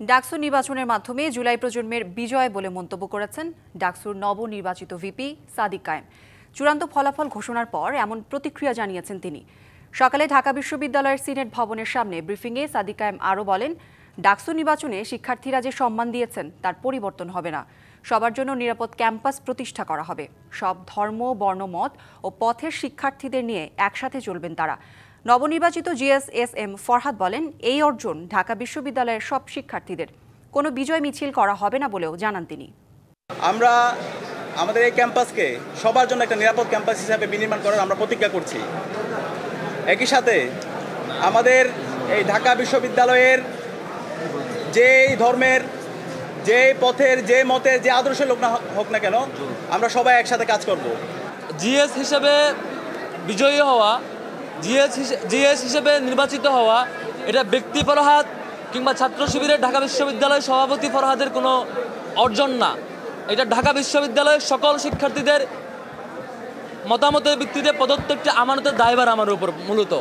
ডাকসু নির্বাচনের মাধ্যমে জুলাই প্রজন্মের বিজয় বলে মন্তব্য করেছেন ডাকসুর নবনির্বাচিত ভিপি সাদিক কায়েম। চূড়ান্ত ফলাফল ঘোষণার পর এমন প্রতিক্রিয়া জানিয়েছেন তিনি। সকালে ঢাকা বিশ্ববিদ্যালয়ের সিনেট ভবনের সামনে ব্রিফিংয়ে সাদিক কায়েম আরও বলেন, ডাকসু নির্বাচনে শিক্ষার্থীরা যে সম্মান দিয়েছেন তার পরিবর্তন হবে না। সবার জন্য নিরাপদ ক্যাম্পাস প্রতিষ্ঠা করা হবে। সব ধর্ম, বর্ণমত ও পথের শিক্ষার্থীদের নিয়ে একসাথে চলবেন তারা। নবনির্বাচিত জিএস-এস-এম ফরহাদ বলেন, এই অর্জন ঢাকা বিশ্ববিদ্যালয়ের সব শিক্ষার্থীদের। কোনো বিজয় মিছিল করা হবে না বলেও জানান তিনি। আমরা আমাদের এই ক্যাম্পাসকে সবার জন্য একটা নিরাপদ ক্যাম্পাস হিসাবে বিনির্মাণ করার আমরা প্রতিজ্ঞা করছি। একই সাথে আমাদের এই ঢাকা বিশ্ববিদ্যালয়ের যেই ধর্মের, যে পথের, যে মতের, যে আদর্শের লোক না হোক না কেন, আমরা সবাই একসাথে কাজ করব। জিএস হিসেবে বিজয়ী হওয়া, জিএস হিসেবে নির্বাচিত হওয়া, এটা ব্যক্তি ফরহাদ কিংবা ছাত্র শিবিরের ঢাকা বিশ্ববিদ্যালয়ের সভাপতি ফরহাদের কোনো অর্জন না। এটা ঢাকা বিশ্ববিদ্যালয়ের সকল শিক্ষার্থীদের মতামতের ভিত্তিতে প্রদত্ত একটি আমানতের দায়ভার আমার উপর মূলত।